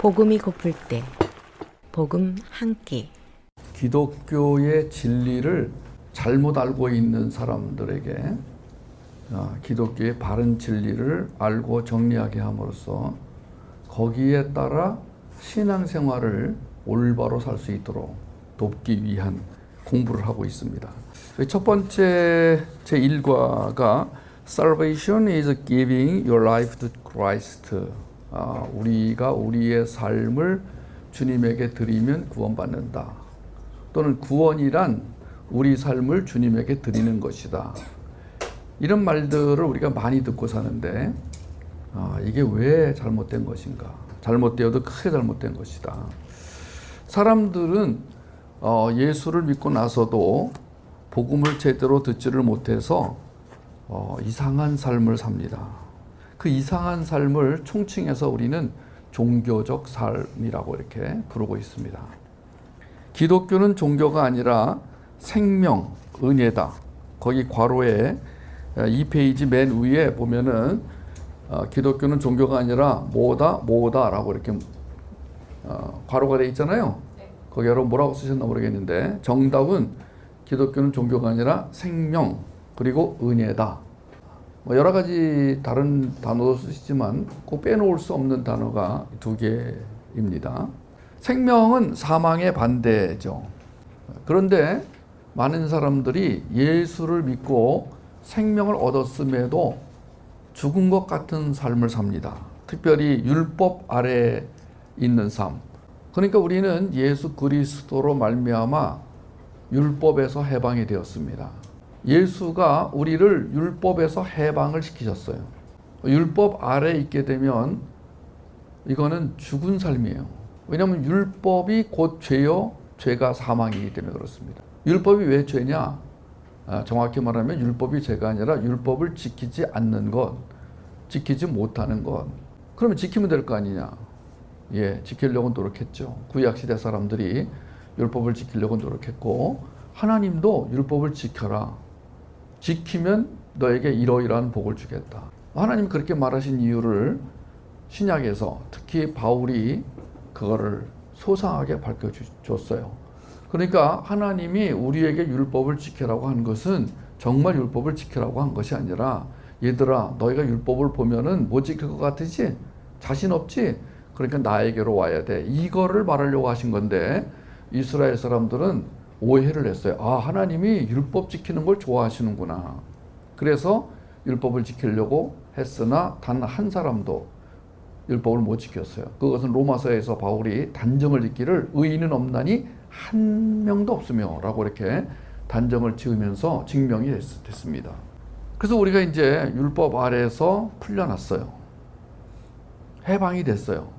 복음이 고플 때 복음 한 끼. 기독교의 진리를 잘못 알고 있는 사람들에게 기독교의 바른 진리를 알고 정리하게 함으로써 거기에 따라 신앙생활을 올바로 살 수 있도록 돕기 위한 공부를 하고 있습니다. 첫 번째 제1과가 Salvation is giving your life to Christ. 우리가 우리의 삶을 주님에게 드리면 구원받는다. 또는 구원이란 우리 삶을 주님에게 드리는 것이다. 이런 말들을 우리가 많이 듣고 사는데 이게 왜 잘못된 것인가? 잘못되어도 크게 잘못된 것이다. 사람들은 예수를 믿고 나서도 복음을 제대로 듣지를 못해서 이상한 삶을 삽니다. 그 이상한 삶을 총칭해서 우리는 종교적 삶이라고 이렇게 부르고 있습니다. 기독교는 종교가 아니라 생명, 은혜다. 거기 괄호에 2페이지 맨 위에 보면은 기독교는 종교가 아니라 뭐다라고 이렇게 괄호가 되어 있잖아요. 거기 여러분 뭐라고 쓰셨나 모르겠는데 정답은 기독교는 종교가 아니라 생명 그리고 은혜다. 여러 가지 다른 단어도 쓰시지만 꼭 빼놓을 수 없는 단어가 두 개입니다. 생명은 사망의 반대죠. 그런데 많은 사람들이 예수를 믿고 생명을 얻었음에도 죽은 것 같은 삶을 삽니다. 특별히 율법 아래 있는 삶. 그러니까 우리는 예수 그리스도로 말미암아 율법에서 해방이 되었습니다. 예수가 우리를 율법에서 해방을 시키셨어요. 율법 아래 있게 되면 이거는 죽은 삶이에요. 왜냐하면 율법이 곧 죄요, 죄가 사망이기 때문에 그렇습니다. 율법이 왜 죄냐? 정확히 말하면 율법이 죄가 아니라 율법을 지키지 않는 것, 지키지 못하는 것. 그러면 지키면 될 거 아니냐? 예, 지키려고 노력했죠. 구약시대 사람들이 율법을 지키려고 노력했고 하나님도 율법을 지켜라. 지키면 너에게 이러이러한 복을 주겠다. 하나님이 그렇게 말하신 이유를 신약에서 특히 바울이 그거를 소상하게 밝혀줬어요. 그러니까 하나님이 우리에게 율법을 지키라고 한 것은 정말 율법을 지키라고 한 것이 아니라 얘들아 너희가 율법을 보면은 못 지킬 것 같으지? 자신 없지? 그러니까 나에게로 와야 돼. 이거를 말하려고 하신 건데 이스라엘 사람들은 오해를 했어요. 하나님이 율법 지키는 걸 좋아하시는구나. 그래서 율법을 지키려고 했으나 단 한 사람도 율법을 못 지켰어요. 그것은 로마서에서 바울이 단정을 짓기를 의인은 없나니 한 명도 없으며 라고 이렇게 단정을 지으면서 증명이 됐습니다. 그래서 우리가 이제 율법 아래에서 풀려났어요. 해방이 됐어요.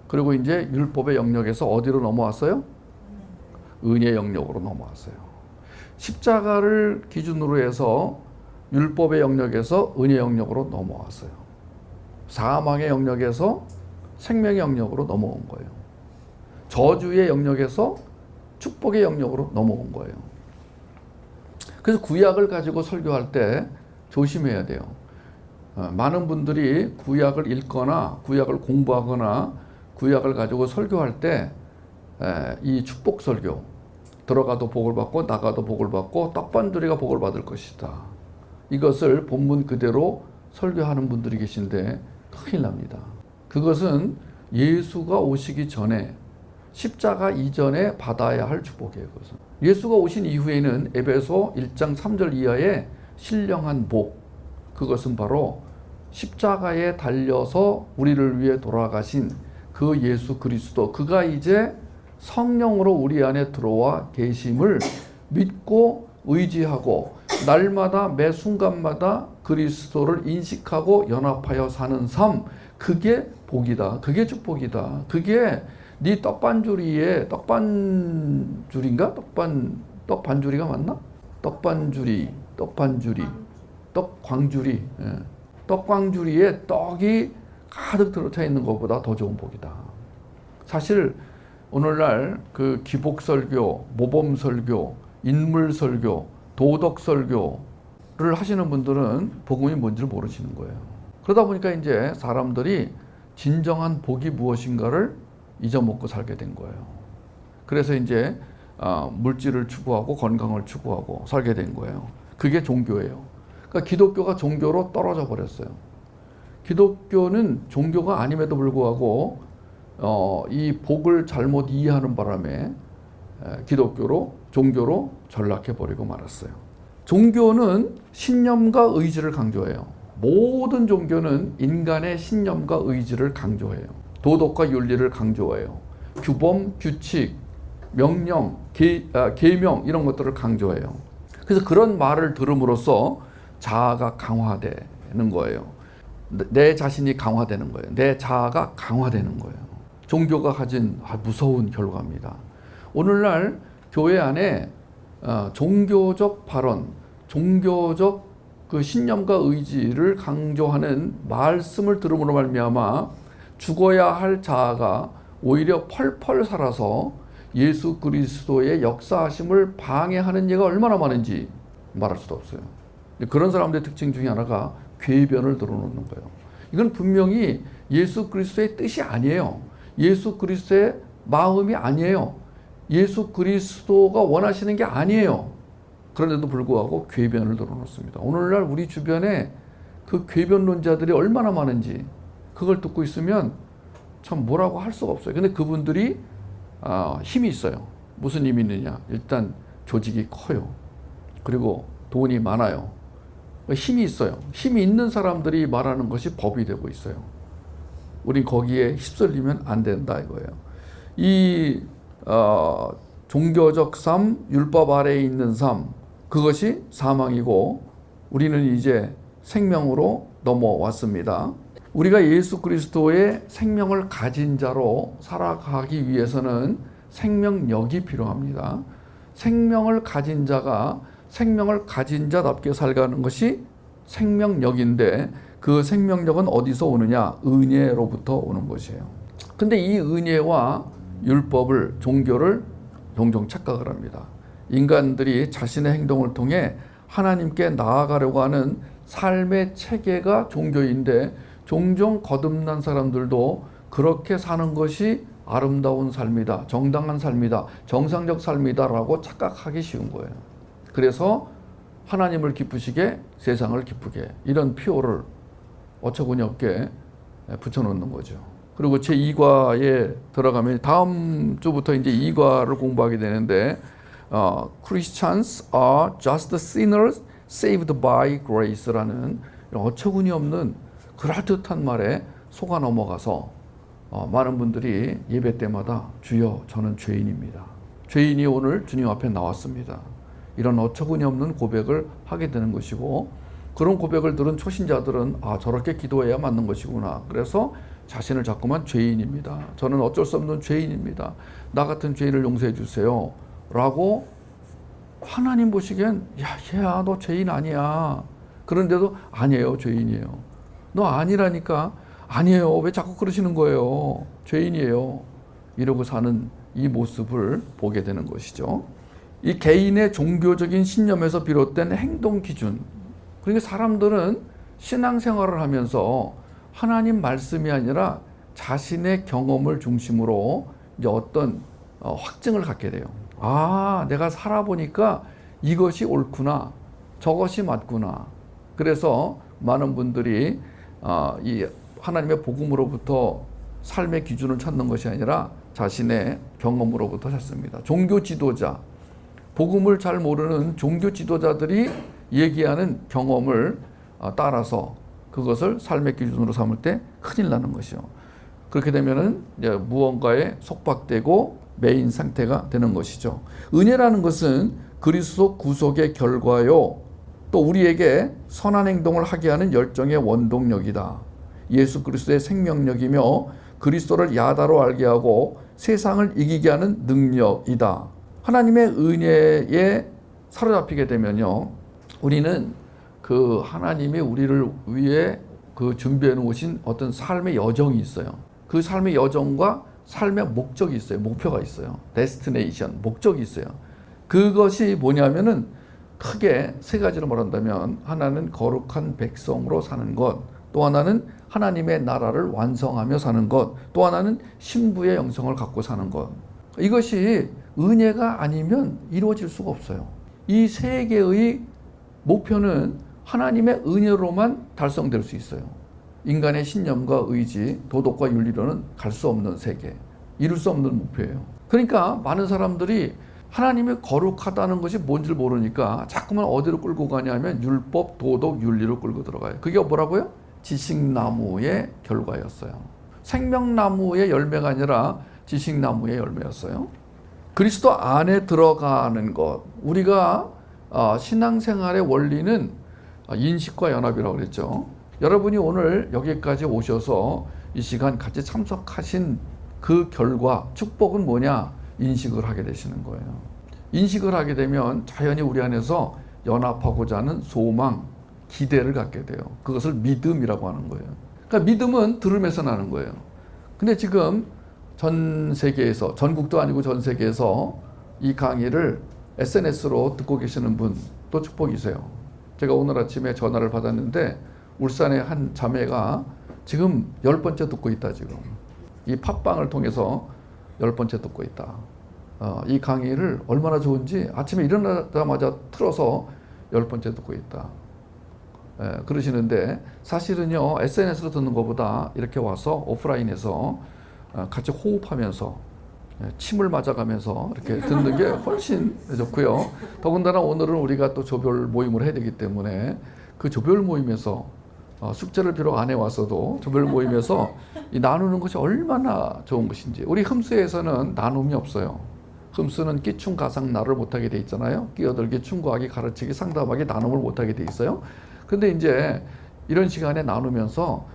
그리고 이제 율법의 영역에서 어디로 넘어왔어요? 은혜 영역으로 넘어왔어요. 십자가를 기준으로 해서 율법의 영역에서 은혜 영역으로 넘어왔어요. 사망의 영역에서 생명의 영역으로 넘어온 거예요. 저주의 영역에서 축복의 영역으로 넘어온 거예요. 그래서 구약을 가지고 설교할 때 조심해야 돼요. 많은 분들이 구약을 읽거나 구약을 공부하거나 구약을 가지고 설교할 때 이 축복 설교, 들어가도 복을 받고 나가도 복을 받고 떡반주리가 복을 받을 것이다. 이것을 본문 그대로 설교하는 분들이 계신데 큰일 납니다. 그것은 예수가 오시기 전에 십자가 이전에 받아야 할 축복이에요. 그것은. 예수가 오신 이후에는 에베소 1장 3절 이하의 신령한 복, 그것은 바로 십자가에 달려서 우리를 위해 돌아가신 그 예수 그리스도, 그가 이제 성령으로 우리 안에 들어와 계심을 믿고 의지하고 날마다 매 순간마다 그리스도를 인식하고 연합하여 사는 삶, 그게 복이다. 그게 축복이다. 그게 네 떡반주리에 떡반주리인가? 떡반주리가 맞나? 떡반주리, 떡광주리. 예. 떡광주리에 떡이 가득 들어차 있는 것보다 더 좋은 복이다. 사실 오늘날 그 기복설교, 모범설교, 인물설교, 도덕설교를 하시는 분들은 복음이 뭔지를 모르시는 거예요. 그러다 보니까 이제 사람들이 진정한 복이 무엇인가를 잊어먹고 살게 된 거예요. 그래서 이제 물질을 추구하고 건강을 추구하고 살게 된 거예요. 그게 종교예요. 그러니까 기독교가 종교로 떨어져 버렸어요. 기독교는 종교가 아님에도 불구하고 이 복을 잘못 이해하는 바람에 종교로 전락해 버리고 말았어요. 종교는 신념과 의지를 강조해요. 모든 종교는 인간의 신념과 의지를 강조해요. 도덕과 윤리를 강조해요. 규범, 규칙, 명령, 계명 이런 것들을 강조해요. 그래서 그런 말을 들음으로써 자아가 강화되는 거예요. 내 자신이 강화되는 거예요. 내 자아가 강화되는 거예요. 종교가 가진 무서운 결과입니다. 오늘날 교회 안에 종교적 발언, 종교적 그 신념과 의지를 강조하는 말씀을 들음으로 말미암아 죽어야 할 자아가 오히려 펄펄 살아서 예수 그리스도의 역사하심을 방해하는 예가 얼마나 많은지 말할 수도 없어요. 그런 사람들의 특징 중에 하나가 궤변을 드러놓는 거예요. 이건 분명히 예수 그리스도의 뜻이 아니에요. 예수 그리스도의 마음이 아니에요. 예수 그리스도가 원하시는 게 아니에요. 그런데도 불구하고 궤변을 드러놓습니다. 오늘날 우리 주변에 그 궤변론자들이 얼마나 많은지 그걸 듣고 있으면 참 뭐라고 할 수가 없어요. 근데 그분들이 힘이 있어요. 무슨 힘이 있느냐? 일단 조직이 커요. 그리고 돈이 많아요. 힘이 있어요. 힘이 있는 사람들이 말하는 것이 법이 되고 있어요. 우린 거기에 휩쓸리면 안 된다 이거예요. 이 종교적 삶, 율법 아래에 있는 삶, 그것이 사망이고 우리는 이제 생명으로 넘어왔습니다. 우리가 예수 그리스도의 생명을 가진 자로 살아가기 위해서는 생명력이 필요합니다. 생명을 가진 자가 생명을 가진 자답게 살아가는 것이 생명력인데 그 생명력은 어디서 오느냐? 은혜로부터 오는 것이에요. 근데 이 은혜와 율법을, 종교를 종종 착각을 합니다. 인간들이 자신의 행동을 통해 하나님께 나아가려고 하는 삶의 체계가 종교인데 종종 거듭난 사람들도 그렇게 사는 것이 아름다운 삶이다, 정당한 삶이다, 정상적 삶이다라고 착각하기 쉬운 거예요. 그래서 하나님을 기쁘시게 세상을 기쁘게 이런 표어를 어처구니 없게 붙여놓는 거죠. 그리고 제2과에 들어가면 다음 주부터 이제 2과를 공부하게 되는데 Christians are just sinners saved by grace라는 어처구니 없는 그럴듯한 말에 속아 넘어가서 많은 분들이 예배 때마다 주여 저는 죄인입니다. 죄인이 오늘 주님 앞에 나왔습니다. 이런 어처구니 없는 고백을 하게 되는 것이고 그런 고백을 들은 초신자들은 저렇게 기도해야 맞는 것이구나. 그래서 자신을 자꾸만 죄인입니다. 저는 어쩔 수 없는 죄인입니다. 나 같은 죄인을 용서해 주세요. 라고 하나님 보시기엔 얘야 너 죄인 아니야. 그런데도 아니에요. 죄인이에요. 너 아니라니까. 아니에요. 왜 자꾸 그러시는 거예요. 죄인이에요. 이러고 사는 이 모습을 보게 되는 것이죠. 이 개인의 종교적인 신념에서 비롯된 행동 기준. 그러니까 사람들은 신앙생활을 하면서 하나님 말씀이 아니라 자신의 경험을 중심으로 이제 어떤 확증을 갖게 돼요. 내가 살아보니까 이것이 옳구나. 저것이 맞구나. 그래서 많은 분들이 이 하나님의 복음으로부터 삶의 기준을 찾는 것이 아니라 자신의 경험으로부터 찾습니다. 종교 지도자, 복음을 잘 모르는 종교 지도자들이 얘기하는 경험을 따라서 그것을 삶의 기준으로 삼을 때 큰일 나는 것이요. 그렇게 되면은 이제 무언가에 속박되고 매인 상태가 되는 것이죠. 은혜라는 것은 그리스도 구속의 결과요. 또 우리에게 선한 행동을 하게 하는 열정의 원동력이다. 예수 그리스도의 생명력이며 그리스도를 야다로 알게 하고 세상을 이기게 하는 능력이다. 하나님의 은혜에 사로잡히게 되면요. 우리는 그 하나님이 우리를 위해 그 준비해 놓으신 어떤 삶의 여정이 있어요. 그 삶의 여정과 삶의 목적이 있어요. 목표가 있어요. 데스티네이션, 목적이 있어요. 그것이 뭐냐면은 크게 세 가지로 말한다면 하나는 거룩한 백성으로 사는 것, 또 하나는 하나님의 나라를 완성하며 사는 것, 또 하나는 신부의 영성을 갖고 사는 것. 이것이 은혜가 아니면 이루어질 수가 없어요. 이 세 개의 목표는 하나님의 은혜로만 달성될 수 있어요. 인간의 신념과 의지, 도덕과 윤리로는 갈 수 없는 세계, 이룰 수 없는 목표예요. 그러니까 많은 사람들이 하나님이 거룩하다는 것이 뭔지를 모르니까 자꾸만 어디로 끌고 가냐면 율법, 도덕, 윤리로 끌고 들어가요. 그게 뭐라고요? 지식나무의 결과였어요. 생명나무의 열매가 아니라 지식나무의 열매였어요. 그리스도 안에 들어가는 것, 우리가 신앙생활의 원리는 인식과 연합이라고 그랬죠. 여러분이 오늘 여기까지 오셔서 이 시간 같이 참석하신 그 결과, 축복은 뭐냐? 인식을 하게 되시는 거예요. 인식을 하게 되면 자연히 우리 안에서 연합하고자 하는 소망, 기대를 갖게 돼요. 그것을 믿음이라고 하는 거예요. 그러니까 믿음은 들음에서 나는 거예요. 근데 지금 전 세계에서, 전국도 아니고 전 세계에서 이 강의를 SNS로 듣고 계시는 분 또 축복이세요. 제가 오늘 아침에 전화를 받았는데 울산의 한 자매가 지금 10번째 듣고 있다. 지금 이 팟빵을 통해서 10번째 듣고 있다. 이 강의를 얼마나 좋은지 아침에 일어나자마자 틀어서 10번째 듣고 있다. 그러시는데 사실은요, SNS로 듣는 것보다 이렇게 와서 오프라인에서 같이 호흡하면서 침을 맞아가면서 이렇게 듣는 게 훨씬 좋고요. 더군다나 오늘은 우리가 또 조별 모임을 해야 되기 때문에 그 조별 모임에서 숙제를 비록 안 해왔어도 조별 모임에서 이 나누는 것이 얼마나 좋은 것인지. 우리 흠수에서는 나눔이 없어요. 흠수는 끼충 가상 나를 못하게 돼 있잖아요. 끼어들기, 충고하기, 가르치기, 상담하기, 나눔을 못하게 돼 있어요. 근데 이제 이런 시간에 나누면서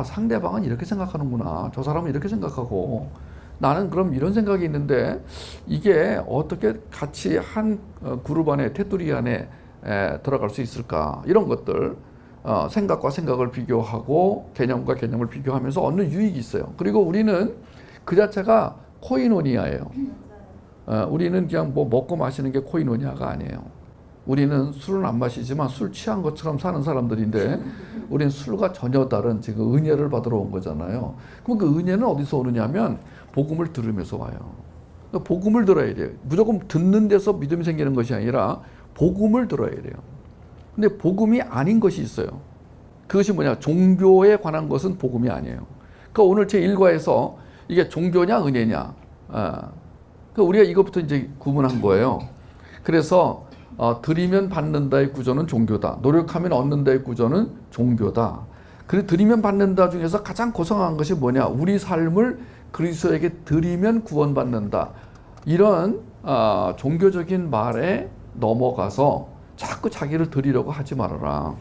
상대방은 이렇게 생각하는구나, 저 사람은 이렇게 생각하고, 나는 그럼 이런 생각이 있는데 이게 어떻게 같이 한 그룹 안에, 테두리 안에 들어갈 수 있을까, 이런 것들, 생각과 생각을 비교하고 개념과 개념을 비교하면서 얻는 유익이 있어요. 그리고 우리는 그 자체가 코이노니아예요. 우리는 그냥 뭐 먹고 마시는 게 코이노니아가 아니에요. 우리는 술은 안 마시지만 술 취한 것처럼 사는 사람들인데 우리는 술과 전혀 다른 지금 은혜를 받으러 온 거잖아요. 그럼 그 은혜는 어디서 오느냐면 복음을 들으면서 와요. 복음을 들어야 돼요. 무조건 듣는 데서 믿음이 생기는 것이 아니라 복음을 들어야 돼요. 근데 복음이 아닌 것이 있어요. 그것이 뭐냐? 종교에 관한 것은 복음이 아니에요. 그러니까 오늘 제 일과에서 이게 종교냐 은혜냐, 그러니까 우리가 이것부터 이제 구분한 거예요. 그래서 드리면 받는다의 구조는 종교다. 노력하면 얻는다의 구조는 종교다. 그리고 드리면 받는다 중에서 가장 고상한 것이 뭐냐? 우리 삶을 그리스도에게 드리면 구원받는다. 이런 종교적인 말에 넘어가서 자꾸 자기를 드리려고 하지 말아라.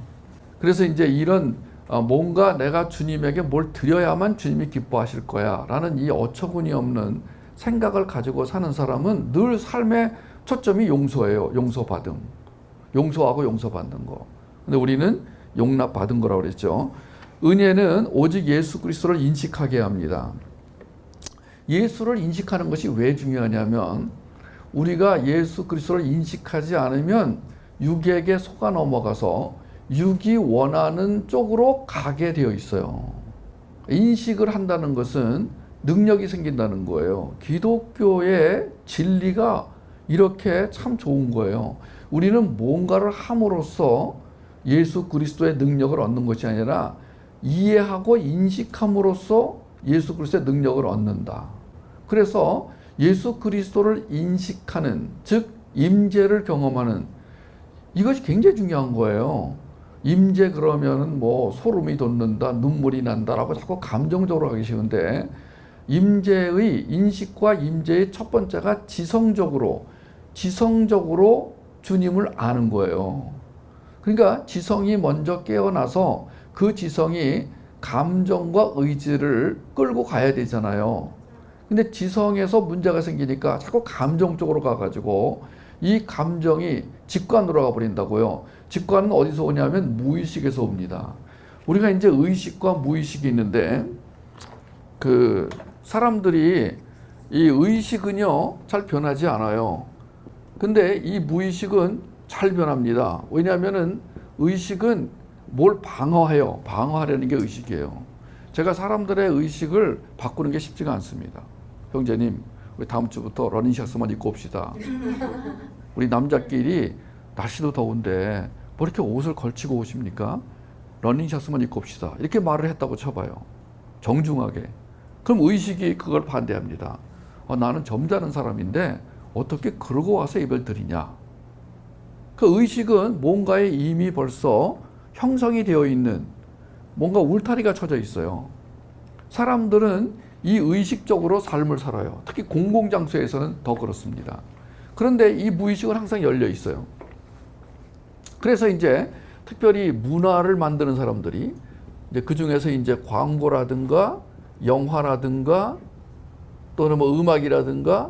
그래서 이제 이런 뭔가 내가 주님에게 뭘 드려야만 주님이 기뻐하실 거야 라는 이 어처구니 없는 생각을 가지고 사는 사람은 늘 삶의 초점이 용서예요. 용서받음. 용서하고 용서받는 거. 근데 우리는 용납받은 거라고 그랬죠. 은혜는 오직 예수 그리스도를 인식하게 합니다. 예수를 인식하는 것이 왜 중요하냐면 우리가 예수 그리스도를 인식하지 않으면 육에게 속아 넘어가서 육이 원하는 쪽으로 가게 되어 있어요. 인식을 한다는 것은 능력이 생긴다는 거예요. 기독교의 진리가 이렇게 참 좋은 거예요. 우리는 뭔가를 함으로써 예수 그리스도의 능력을 얻는 것이 아니라 이해하고 인식함으로써 예수 그리스도의 능력을 얻는다. 그래서 예수 그리스도를 인식하는, 즉 임재를 경험하는, 이것이 굉장히 중요한 거예요. 임재 그러면은 뭐 소름이 돋는다, 눈물이 난다라고 자꾸 감정적으로 하기 쉬운데, 임재의 인식과 임재의 첫 번째가 지성적으로 주님을 아는 거예요. 그러니까 지성이 먼저 깨어나서 그 지성이 감정과 의지를 끌고 가야 되잖아요. 근데 지성에서 문제가 생기니까 자꾸 감정 쪽으로 가가지고 이 감정이 직관으로 가버린다고요. 직관은 어디서 오냐면 무의식에서 옵니다. 우리가 이제 의식과 무의식이 있는데 그 사람들이 이 의식은요 잘 변하지 않아요. 근데 이 무의식은 잘 변합니다. 왜냐하면은 의식은 뭘 방어해요. 방어하려는 게 의식이에요. 제가 사람들의 의식을 바꾸는 게 쉽지가 않습니다. 형제님, 우리 다음 주부터 러닝셔츠만 입고 옵시다. 우리 남자끼리 날씨도 더운데 뭐 이렇게 옷을 걸치고 오십니까? 러닝셔츠만 입고 옵시다. 이렇게 말을 했다고 쳐봐요. 정중하게. 그럼 의식이 그걸 반대합니다. 나는 점잖은 사람인데 어떻게 그러고 와서 예배를 드리냐. 그 의식은 뭔가에 이미 벌써 형성이 되어 있는 뭔가 울타리가 쳐져 있어요. 사람들은 이 의식적으로 삶을 살아요. 특히 공공장소에서는 더 그렇습니다. 그런데 이 무의식은 항상 열려 있어요. 그래서 이제 특별히 문화를 만드는 사람들이 이제 그 중에서 이제 광고라든가 영화라든가 또는 뭐 음악이라든가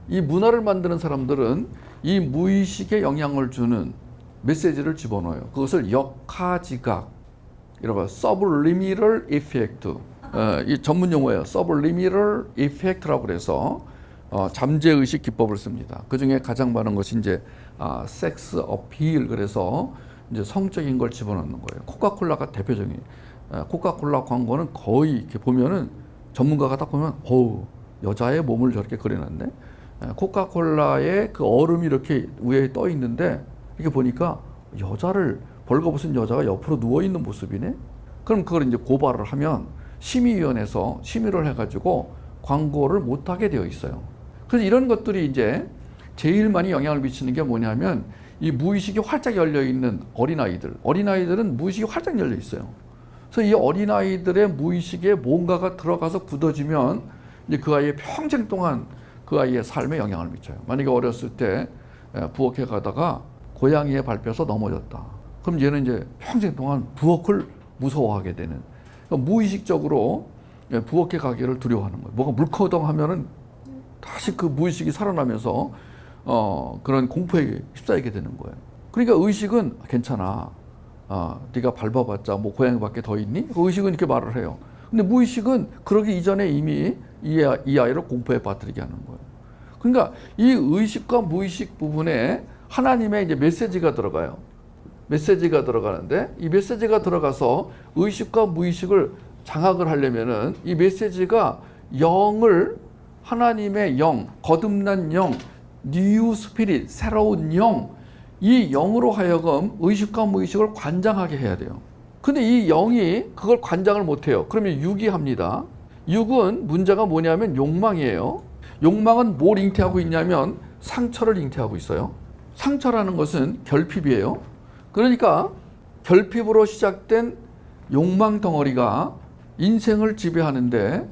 이 문화를 만드는 사람들은 이 무의식에 영향을 주는 메시지를 집어넣어요. 그것을 역하지각, 이런 subliminal effect, 이 전문 용어예요. subliminal effect라고 그래서 잠재의식 기법을 씁니다. 그 중에 가장 많은 것이 이제 섹스 어필, 그래서 이제 성적인 걸 집어넣는 거예요. 코카콜라가 대표적인. 코카콜라 광고는 거의 이렇게 보면은 전문가가 딱 보면 여자의 몸을 저렇게 그려놨네. 코카콜라의 그 얼음이 이렇게 위에 떠 있는데 이렇게 보니까 여자를 벌거벗은 여자가 옆으로 누워 있는 모습이네. 그럼 그걸 이제 고발을 하면 심의위원회에서 심의를 해가지고 광고를 못하게 되어 있어요. 그래서 이런 것들이 이제 제일 많이 영향을 미치는 게 뭐냐면 이 무의식이 활짝 열려 있는 어린아이들은 무의식이 활짝 열려 있어요. 그래서 이 어린아이들의 무의식에 뭔가가 들어가서 굳어지면 이제 그 아이의 평생 동안 그 아이의 삶에 영향을 미쳐요. 만약에 어렸을 때 부엌에 가다가 고양이에 밟혀서 넘어졌다. 그럼 얘는 이제 평생 동안 부엌을 무서워하게 되는, 그러니까 무의식적으로 부엌에 가기를 두려워하는 거예요. 뭐가 물커덩하면은 다시 그 무의식이 살아나면서 그런 공포에 휩싸이게 되는 거예요. 그러니까 의식은 괜찮아. 네가 밟아봤자 뭐 고양이밖에 더 있니? 그 의식은 이렇게 말을 해요. 근데 무의식은 그러기 이전에 이미 이 아이를 공포에 빠뜨리게 하는 거예요. 그러니까 이 의식과 무의식 부분에 하나님의 이제 메시지가 들어가요. 메시지가 들어가는데 이 메시지가 들어가서 의식과 무의식을 장악을 하려면은 이 메시지가 영을, 하나님의 영, 거듭난 영, 뉴 스피릿, 새로운 영, 이 영으로 하여금 의식과 무의식을 관장하게 해야 돼요. 근데 이 영이 그걸 관장을 못해요. 그러면 육이 합니다. 육은 문제가 뭐냐면 욕망이에요. 욕망은 뭘 잉태하고 있냐면 상처를 잉태하고 있어요. 상처라는 것은 결핍이에요. 그러니까 결핍으로 시작된 욕망 덩어리가 인생을 지배하는데,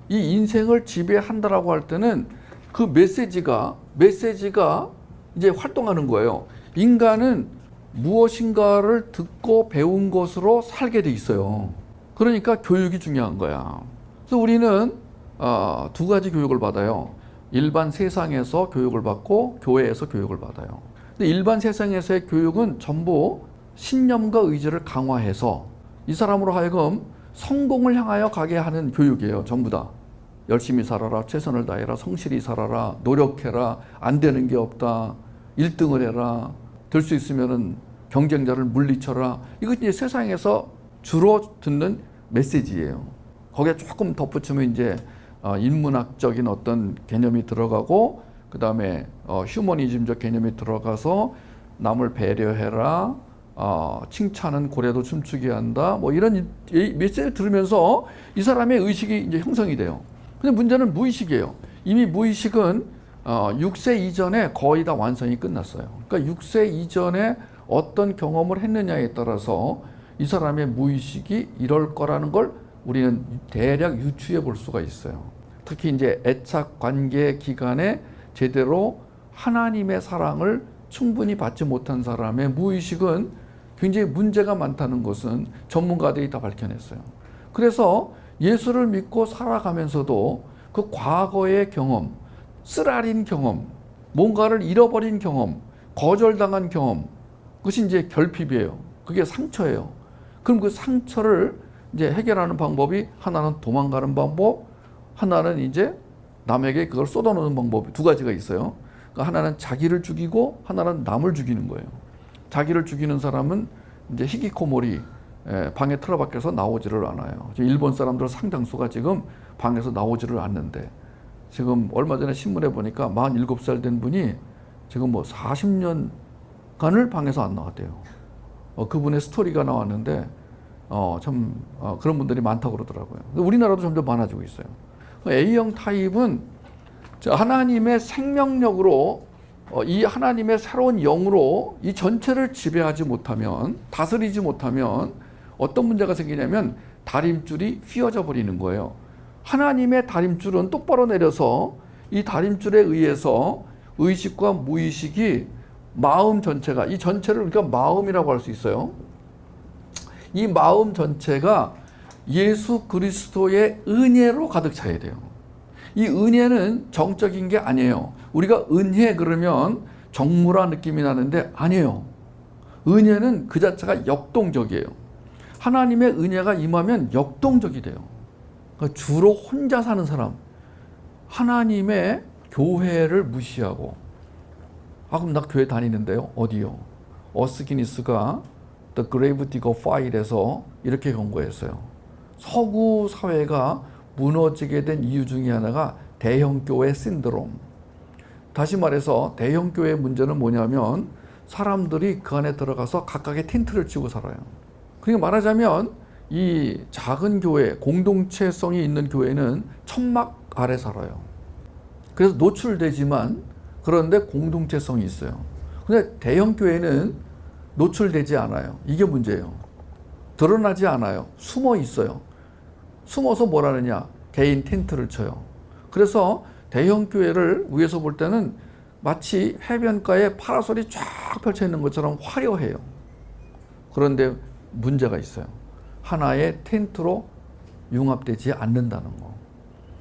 이 인생을 지배한다라고 할 때는 그 메시지가 이제 활동하는 거예요. 인간은 무엇인가를 듣고 배운 것으로 살게 돼 있어요. 그러니까 교육이 중요한 거야. 그래서 우리는 두 가지 교육을 받아요. 일반 세상에서 교육을 받고 교회에서 교육을 받아요. 근데 일반 세상에서의 교육은 전부 신념과 의지를 강화해서 이 사람으로 하여금 성공을 향하여 가게 하는 교육이에요. 전부 다. 열심히 살아라, 최선을 다해라, 성실히 살아라, 노력해라, 안 되는 게 없다, 1등을 해라, 될 수 있으면은 경쟁자를 물리쳐라. 이거 이제 세상에서 주로 듣는 메시지예요. 거기에 조금 덧붙이면 이제 인문학적인 어떤 개념이 들어가고, 그 다음에 휴머니즘적 개념이 들어가서 남을 배려해라, 칭찬은 고래도 춤추게 한다, 뭐 이런 메시지를 들으면서 이 사람의 의식이 이제 형성이 돼요. 근데 문제는 무의식이에요. 이미 무의식은 6세 이전에 거의 다 완성이 끝났어요. 그러니까 6세 이전에 어떤 경험을 했느냐에 따라서 이 사람의 무의식이 이럴 거라는 걸 우리는 대략 유추해 볼 수가 있어요. 특히 이제 애착 관계 기간에 제대로 하나님의 사랑을 충분히 받지 못한 사람의 무의식은 굉장히 문제가 많다는 것은 전문가들이 다 밝혀냈어요. 그래서 예수를 믿고 살아가면서도 그 과거의 경험, 쓰라린 경험, 뭔가를 잃어버린 경험, 거절당한 경험, 그것이 이제 결핍이에요. 그게 상처예요. 그럼 그 상처를 이제 해결하는 방법이 하나는 도망가는 방법, 하나는 이제 남에게 그걸 쏟아놓는 방법이 두 가지가 있어요. 그러니까 하나는 자기를 죽이고 하나는 남을 죽이는 거예요. 자기를 죽이는 사람은 이제 히키코모리, 방에 틀어박혀서 나오지를 않아요. 지금 일본 사람들 상당수가 지금 방에서 나오지를 않는데, 지금 얼마 전에 신문에 보니까 47살 된 분이 지금 뭐 40년간을 방에서 안 나왔대요. 그분의 스토리가 나왔는데 그런 분들이 많다고 그러더라고요. 우리나라도 점점 많아지고 있어요. A형 타입은 하나님의 생명력으로 이 하나님의 새로운 영으로 이 전체를 지배하지 못하면, 다스리지 못하면 어떤 문제가 생기냐면 다림줄이 휘어져 버리는 거예요. 하나님의 다림줄은 똑바로 내려서 이 다림줄에 의해서 의식과 무의식이 마음 전체가, 이 전체를 우리가 마음이라고 할 수 있어요. 이 마음 전체가 예수 그리스도의 은혜로 가득 차야 돼요. 이 은혜는 정적인 게 아니에요. 우리가 은혜 그러면 정무라 느낌이 나는데 아니에요. 은혜는 그 자체가 역동적이에요. 하나님의 은혜가 임하면 역동적이 돼요. 그러니까 주로 혼자 사는 사람, 하나님의 교회를 무시하고, 그럼 나 교회 다니는데요. 어디요? 어스기니스가 The Grave Digger 파일에서 이렇게 권고했어요. 서구 사회가 무너지게 된 이유 중에 하나가 대형교회 신드롬. 다시 말해서 대형교회의 문제는 뭐냐면 사람들이 그 안에 들어가서 각각의 텐트를 치고 살아요. 그러니까 말하자면 이 작은 교회, 공동체성이 있는 교회는 천막 아래 살아요. 그래서 노출되지만 그런데 공동체성이 있어요. 근데 대형 교회는 노출되지 않아요. 이게 문제예요. 드러나지 않아요. 숨어 있어요. 숨어서 뭐라느냐? 개인 텐트를 쳐요. 그래서 대형 교회를 위에서 볼 때는 마치 해변가에 파라솔이 쫙 펼쳐 있는 것처럼 화려해요. 그런데 문제가 있어요. 하나의 텐트로 융합되지 않는다는 거.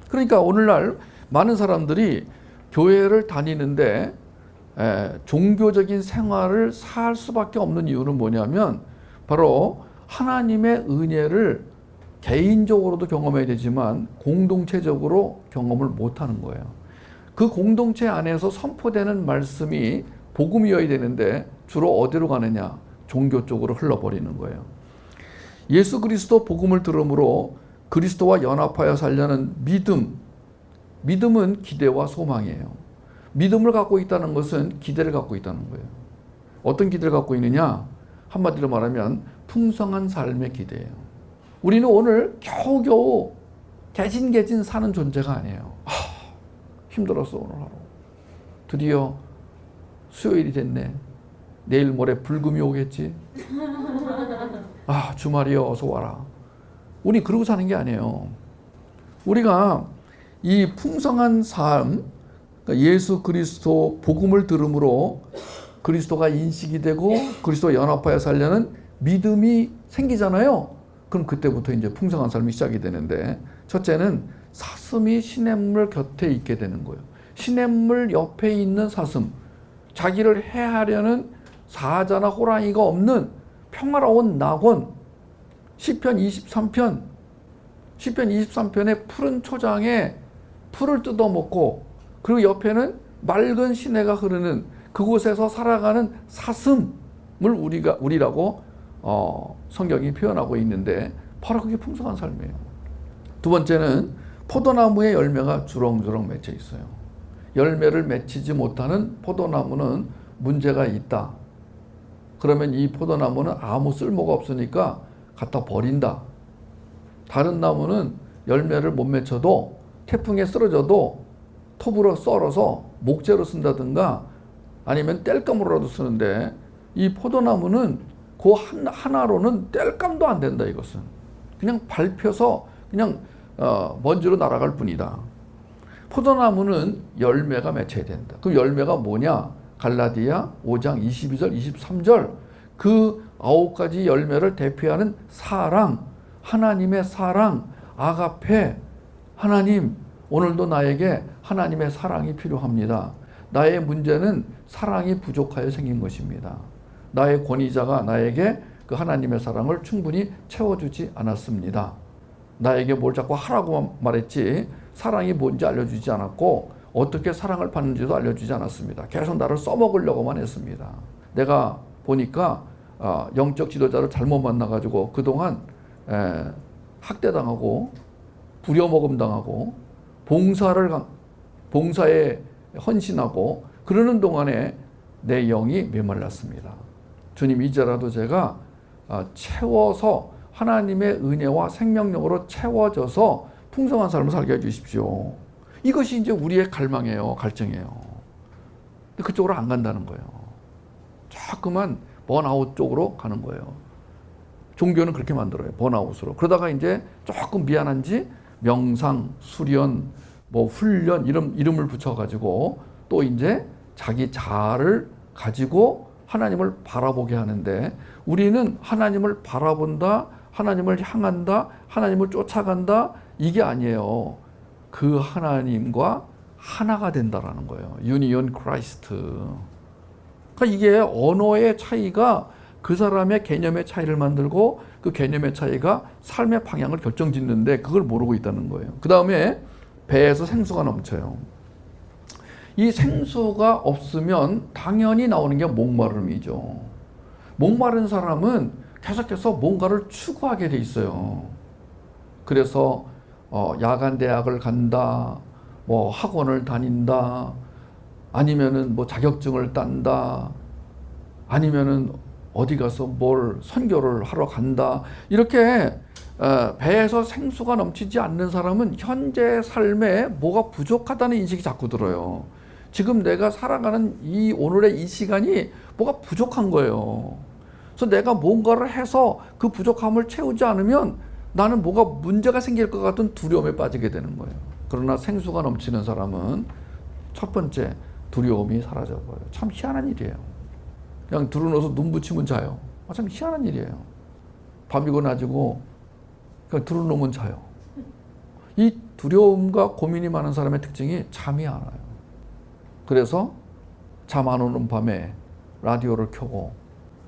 그러니까 오늘날 많은 사람들이 교회를 다니는데 종교적인 생활을 살 수밖에 없는 이유는 뭐냐면 바로 하나님의 은혜를 개인적으로도 경험해야 되지만 공동체적으로 경험을 못하는 거예요. 그 공동체 안에서 선포되는 말씀이 복음이어야 되는데 주로 어디로 가느냐? 종교 쪽으로 흘러버리는 거예요. 예수 그리스도 복음을 들음으로 그리스도와 연합하여 살려는 믿음은 기대와 소망이에요. 믿음을 갖고 있다는 것은 기대를 갖고 있다는 거예요. 어떤 기대를 갖고 있느냐? 한마디로 말하면 풍성한 삶의 기대예요. 우리는 오늘 겨우겨우 개진개진 사는 존재가 아니에요. 힘들었어 오늘 하루. 드디어 수요일이 됐네. 내일 모레 불금이 오겠지. 주말이여 어서 와라. 우리 그러고 사는 게 아니에요. 우리가 이 풍성한 삶, 그러니까 예수 그리스도 복음을 들음으로 그리스도가 인식이 되고 그리스도 연합하여 살려는 믿음이 생기잖아요. 그럼 그때부터 이제 풍성한 삶이 시작이 되는데, 첫째는 사슴이 시냇물 곁에 있게 되는 거예요. 시냇물 옆에 있는 사슴, 자기를 해하려는 사자나 호랑이가 없는 평화로운 낙원. 시편 23편의 푸른 초장에 풀을 뜯어먹고, 그리고 옆에는 맑은 시내가 흐르는 그곳에서 살아가는 사슴을 우리라고 성경이 표현하고 있는데 바로 그게 풍성한 삶이에요. 두 번째는 포도나무의 열매가 주렁주렁 맺혀 있어요. 열매를 맺히지 못하는 포도나무는 문제가 있다. 그러면 이 포도나무는 아무 쓸모가 없으니까 갖다 버린다. 다른 나무는 열매를 못 맺혀도 태풍에 쓰러져도 톱으로 썰어서 목재로 쓴다든가 아니면 땔감으로라도 쓰는데, 이 포도나무는 그 하나로는 땔감도 안 된다. 이것은 그냥 밟혀서 그냥 먼지로 날아갈 뿐이다. 포도나무는 열매가 맺혀야 된다. 그 열매가 뭐냐? 갈라디아 5장 22절 23절 그 9가지 열매를 대표하는 사랑, 하나님의 사랑, 아가페. 하나님, 오늘도 나에게 하나님의 사랑이 필요합니다. 나의 문제는 사랑이 부족하여 생긴 것입니다. 나의 권위자가 나에게 그 하나님의 사랑을 충분히 채워주지 않았습니다. 나에게 뭘 자꾸 하라고 말했지 사랑이 뭔지 알려주지 않았고 어떻게 사랑을 받는지도 알려주지 않았습니다. 계속 나를 써먹으려고만 했습니다. 내가 보니까 영적 지도자를 잘못 만나가지고 그동안 학대당하고 부려먹음 당하고 봉사에 헌신하고 그러는 동안에 내 영이 메말랐습니다. 주님, 이제라도 제가 채워서 하나님의 은혜와 생명력으로 채워져서 풍성한 삶을 살게 해주십시오. 이것이 이제 우리의 갈망이에요. 갈증이에요. 근데 그쪽으로 안 간다는 거예요. 자꾸만 번아웃 쪽으로 가는 거예요. 종교는 그렇게 만들어요. 번아웃으로. 그러다가 이제 조금 미안한지 명상, 수련, 훈련 이름을 붙여가지고 또 이제 자기 자아를 가지고 하나님을 바라보게 하는데, 우리는 하나님을 바라본다, 하나님을 향한다, 하나님을 쫓아간다, 이게 아니에요. 그 하나님과 하나가 된다라는 거예요. 유니온 크라이스트. 그러니까 이게 언어의 차이가 그 사람의 개념의 차이를 만들고 그 개념의 차이가 삶의 방향을 결정짓는데 그걸 모르고 있다는 거예요. 그 다음에 배에서 생수가 넘쳐요. 이 생수가 없으면 당연히 나오는 게 목마름이죠. 목마른 사람은 계속해서 뭔가를 추구하게 돼 있어요. 그래서 야간 대학을 간다, 학원을 다닌다, 아니면은 자격증을 딴다, 아니면은 어디 가서 선교를 하러 간다. 이렇게 배에서 생수가 넘치지 않는 사람은 현재 삶에 뭐가 부족하다는 인식이 자꾸 들어요. 지금 내가 살아가는 이 오늘의 이 시간이 뭐가 부족한 거예요. 그래서 내가 뭔가를 해서 그 부족함을 채우지 않으면 나는 뭐가 문제가 생길 것 같은 두려움에 빠지게 되는 거예요. 그러나 생수가 넘치는 사람은 첫 번째 두려움이 사라져버려요. 참 희한한 일이에요. 그냥 들어누워서 눈 붙이면 자요. 참 희한한 일이에요. 밤이고 낮이고 그냥 들어놓으면 자요. 이 두려움과 고민이 많은 사람의 특징이 잠이 안 와요. 그래서 잠 안 오는 밤에 라디오를 켜고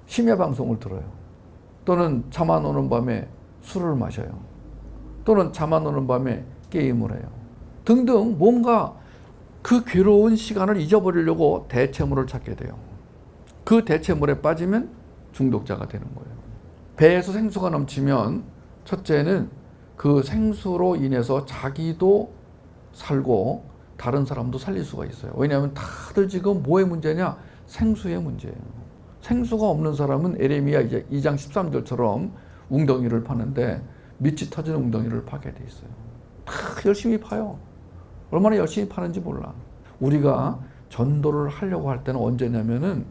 심야 방송을 들어요. 또는 잠 안 오는 밤에 술을 마셔요. 또는 잠 안 오는 밤에 게임을 해요. 등등 뭔가 그 괴로운 시간을 잊어버리려고 대체물을 찾게 돼요. 그 대체물에 빠지면 중독자가 되는 거예요. 배에서 생수가 넘치면 첫째는 그 생수로 인해서 자기도 살고 다른 사람도 살릴 수가 있어요. 왜냐하면 다들 지금 뭐의 문제냐? 생수의 문제예요. 생수가 없는 사람은 에레미야 2장 13절처럼 웅덩이를 파는데 밑이 터지는 웅덩이를 파게 돼 있어요. 다 열심히 파요. 얼마나 열심히 파는지 몰라. 우리가 전도를 하려고 할 때는 언제냐면은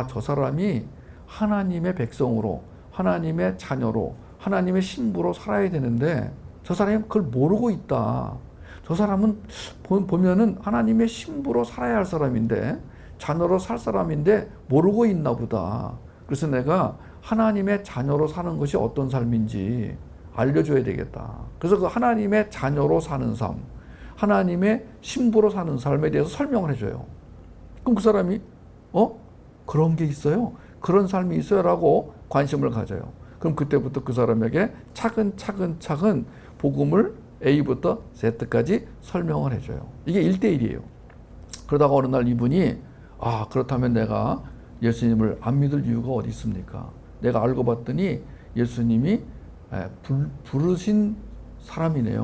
저 사람이 하나님의 백성으로, 하나님의 자녀로, 하나님의 신부로 살아야 되는데 저 사람이 그걸 모르고 있다. 저 사람은 보면은 하나님의 신부로 살아야 할 사람인데, 자녀로 살 사람인데 모르고 있나 보다. 그래서 내가 하나님의 자녀로 사는 것이 어떤 삶인지 알려줘야 되겠다. 그래서 그 하나님의 자녀로 사는 삶, 하나님의 신부로 사는 삶에 대해서 설명을 해줘요. 그럼 그 사람이 그런 게 있어요? 그런 삶이 있어요? 라고 관심을 가져요. 그럼 그때부터 그 사람에게 차근차근 복음을 A부터 Z까지 설명을 해줘요. 이게 1대1이에요. 그러다가 어느 날 이분이 그렇다면 내가 예수님을 안 믿을 이유가 어디 있습니까? 내가 알고 봤더니 예수님이 부르신 사람이네요.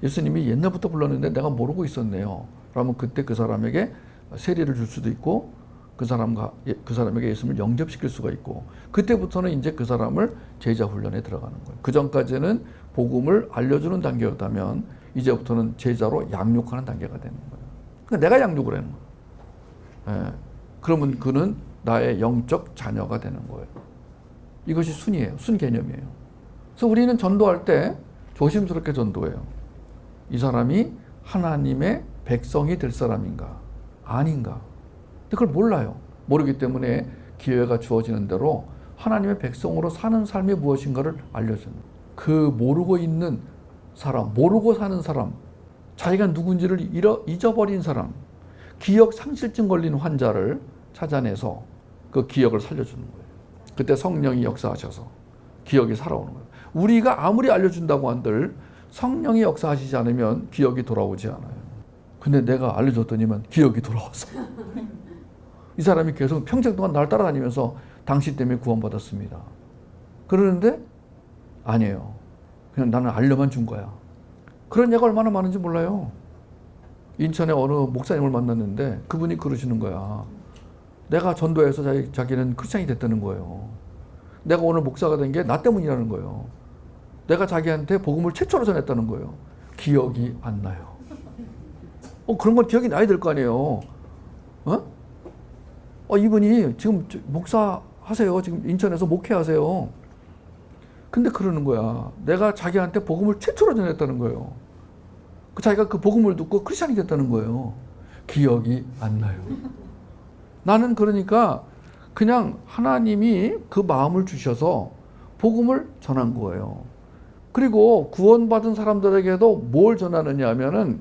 예수님이 옛날부터 불렀는데 내가 모르고 있었네요. 그러면 그때 그 사람에게 세례를 줄 수도 있고 그 사람에게 예수님을 영접시킬 수가 있고, 그때부터는 이제 그 사람을 제자 훈련에 들어가는 거예요. 그 전까지는 복음을 알려주는 단계였다면 이제부터는 제자로 양육하는 단계가 되는 거예요. 그러니까 내가 양육을 하는 거예요. 그러면 그는 나의 영적 자녀가 되는 거예요. 이것이 순이에요. 순 개념이에요. 그래서 우리는 전도할 때 조심스럽게 전도해요. 이 사람이 하나님의 백성이 될 사람인가 아닌가. 근데 그걸 몰라요. 모르기 때문에 기회가 주어지는 대로 하나님의 백성으로 사는 삶이 무엇인가를 알려주는, 그 모르고 있는 사람, 모르고 사는 사람, 자기가 누군지를 잊어버린 사람, 기억 상실증 걸린 환자를 찾아내서 그 기억을 살려주는 거예요. 그때 성령이 역사하셔서 기억이 살아오는 거예요. 우리가 아무리 알려준다고 한들 성령이 역사하시지 않으면 기억이 돌아오지 않아요. 근데 내가 알려줬더니만 기억이 돌아왔어. 이 사람이 계속 평생 동안 날 따라다니면서 당신 때문에 구원받았습니다. 그러는데 아니에요. 그냥 나는 알려만 준 거야. 그런 예가 얼마나 많은지 몰라요. 인천에 어느 목사님을 만났는데 그분이 그러시는 거야. 내가 전도해서 자기는 크리스찬이 됐다는 거예요. 내가 오늘 목사가 된 게 나 때문이라는 거예요. 내가 자기한테 복음을 최초로 전했다는 거예요. 기억이 안 나요. 그런 건 기억이 나야 될 거 아니에요. 이분이 지금 목사 하세요. 지금 인천에서 목회하세요. 근데 그러는 거야. 내가 자기한테 복음을 최초로 전했다는 거예요. 자기가 그 복음을 듣고 크리스찬이 됐다는 거예요. 기억이 안 나요. 나는 그러니까 그냥 하나님이 그 마음을 주셔서 복음을 전한 거예요. 그리고 구원받은 사람들에게도 뭘 전하느냐 하면은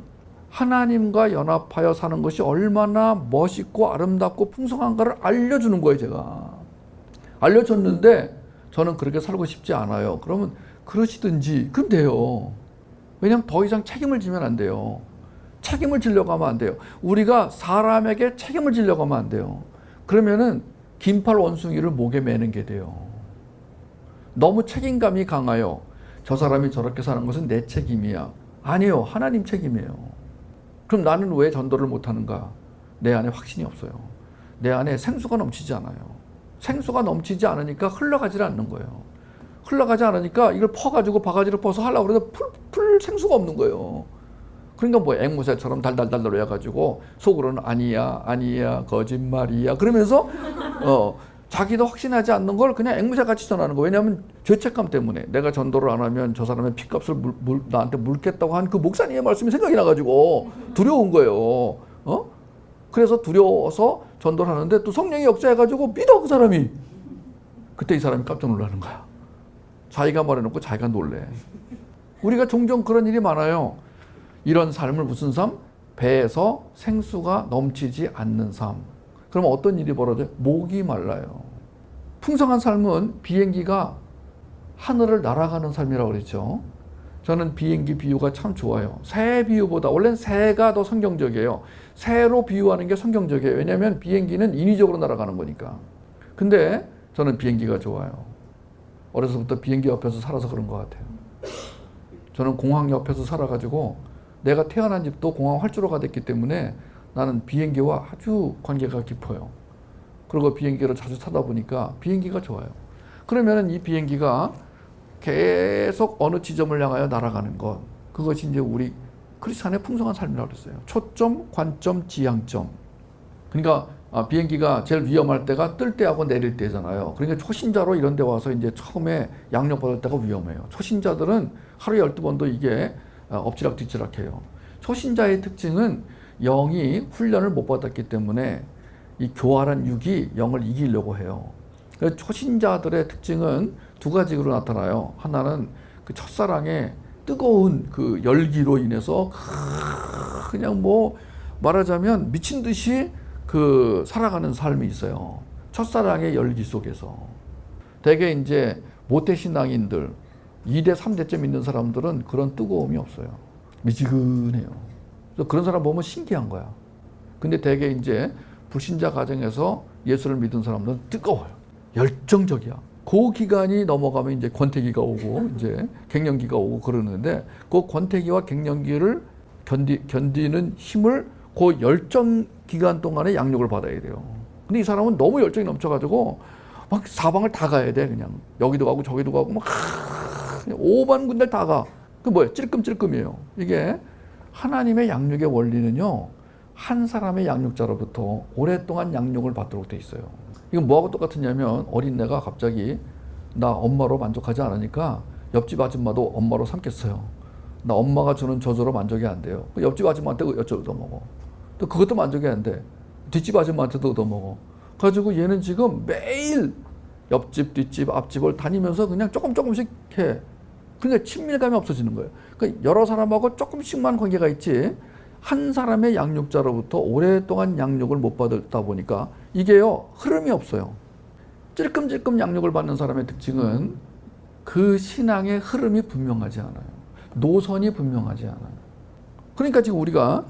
하나님과 연합하여 사는 것이 얼마나 멋있고 아름답고 풍성한가를 알려주는 거예요. 제가 알려줬는데 저는 그렇게 살고 싶지 않아요. 그러면 그러시든지 그럼 돼요. 왜냐하면 더 이상 책임을 지면 안 돼요. 책임을 지려고 하면 안 돼요. 우리가 사람에게 책임을 지려고 하면 안 돼요. 그러면은 긴팔 원숭이를 목에 매는 게 돼요. 너무 책임감이 강하여 저 사람이 저렇게 사는 것은 내 책임이야. 아니에요. 하나님 책임이에요. 그럼 나는 왜 전도를 못하는가? 내 안에 확신이 없어요. 내 안에 생수가 넘치지 않아요. 생수가 넘치지 않으니까 흘러가지 않는 거예요. 흘러가지 않으니까 이걸 퍼가지고 바가지를 퍼서 하려고 그래도 풀 생수가 없는 거예요. 그러니까 뭐 앵무새처럼 달달달달 해가지고 속으로는 아니야 거짓말이야 그러면서 자기도 확신하지 않는 걸 그냥 앵무새같이 전하는 거예요. 왜냐하면 죄책감 때문에 내가 전도를 안 하면 저 사람의 핏값을 나한테 물겠다고 한 그 목사님의 말씀이 생각이 나가지고 두려운 거예요. 그래서 두려워서 전도를 하는데 또 성령이 역사해가지고 믿어 그 사람이. 그때 이 사람이 깜짝 놀라는 거야. 자기가 말해놓고 자기가 놀래. 우리가 종종 그런 일이 많아요. 이런 삶을 무슨 삶? 배에서 생수가 넘치지 않는 삶. 그럼 어떤 일이 벌어져요? 목이 말라요. 풍성한 삶은 비행기가 하늘을 날아가는 삶이라고 그랬죠. 저는 비행기 비유가 참 좋아요. 새 비유보다 원래는 새가 더 성경적이에요. 새로 비유하는 게 성경적이에요. 왜냐하면 비행기는 인위적으로 날아가는 거니까. 근데 저는 비행기가 좋아요. 어려서부터 비행기 옆에서 살아서 그런 것 같아요. 저는 공항 옆에서 살아가지고 내가 태어난 집도 공항 활주로가 됐기 때문에 나는 비행기와 아주 관계가 깊어요. 그리고 비행기를 자주 타다 보니까 비행기가 좋아요. 그러면 이 비행기가 계속 어느 지점을 향하여 날아가는 것, 그것이 이제 우리 크리스찬의 풍성한 삶이라고 그랬어요. 초점, 관점, 지향점. 그러니까 비행기가 제일 위험할 때가 뜰 때하고 내릴 때잖아요. 그러니까 초신자로 이런 데 와서 이제 처음에 양력 받을 때가 위험해요. 초신자들은 하루에 12번도 이게 엎치락뒤치락 해요. 초신자의 특징은 영이 훈련을 못 받았기 때문에 이 교활한 육이 영을 이기려고 해요. 그래서 초신자들의 특징은 두 가지로 나타나요. 하나는 그 첫사랑의 뜨거운 그 열기로 인해서 그냥 뭐 말하자면 미친 듯이 그 살아가는 삶이 있어요. 첫사랑의 열기 속에서. 대개 이제 모태신앙인들 2대, 3대째 믿는 사람들은 그런 뜨거움이 없어요. 미지근해요. 그래서 그런 사람 보면 신기한 거야. 근데 대개 이제 불신자 가정에서 예수를 믿은 사람들은 뜨거워요. 열정적이야. 그 기간이 넘어가면 이제 권태기가 오고 이제 갱년기가 오고 그러는데 그 권태기와 갱년기를 견디는 힘을 그 열정 기간 동안에 양육을 받아야 돼요. 근데 이 사람은 너무 열정이 넘쳐가지고 막 사방을 다 가야 돼. 그냥 여기도 가고 저기도 가고 막 그냥 오반군데 다 가. 그 뭐예요? 찔끔찔끔이에요. 이게 하나님의 양육의 원리는요. 한 사람의 양육자로부터 오랫동안 양육을 받도록 돼 있어요. 이건 뭐하고 똑같으냐면 어린애가 갑자기 나 엄마로 만족하지 않으니까 옆집 아줌마도 엄마로 삼겠어요. 나 엄마가 주는 저주로 만족이 안 돼요. 옆집 아줌마한테 얻어먹어. 또 그것도 만족이 안 돼. 뒷집 아줌마한테도 얻어먹어. 가지고 얘는 지금 매일 옆집, 뒷집, 앞집을 다니면서 그냥 조금씩 해. 그러니까 친밀감이 없어지는 거예요. 그러니까 여러 사람하고 조금씩만 관계가 있지 한 사람의 양육자로부터 오랫동안 양육을 못 받다 보니까 이게요 흐름이 없어요. 찔끔찔끔 양육을 받는 사람의 특징은 그 신앙의 흐름이 분명하지 않아요. 노선이 분명하지 않아요. 그러니까 지금 우리가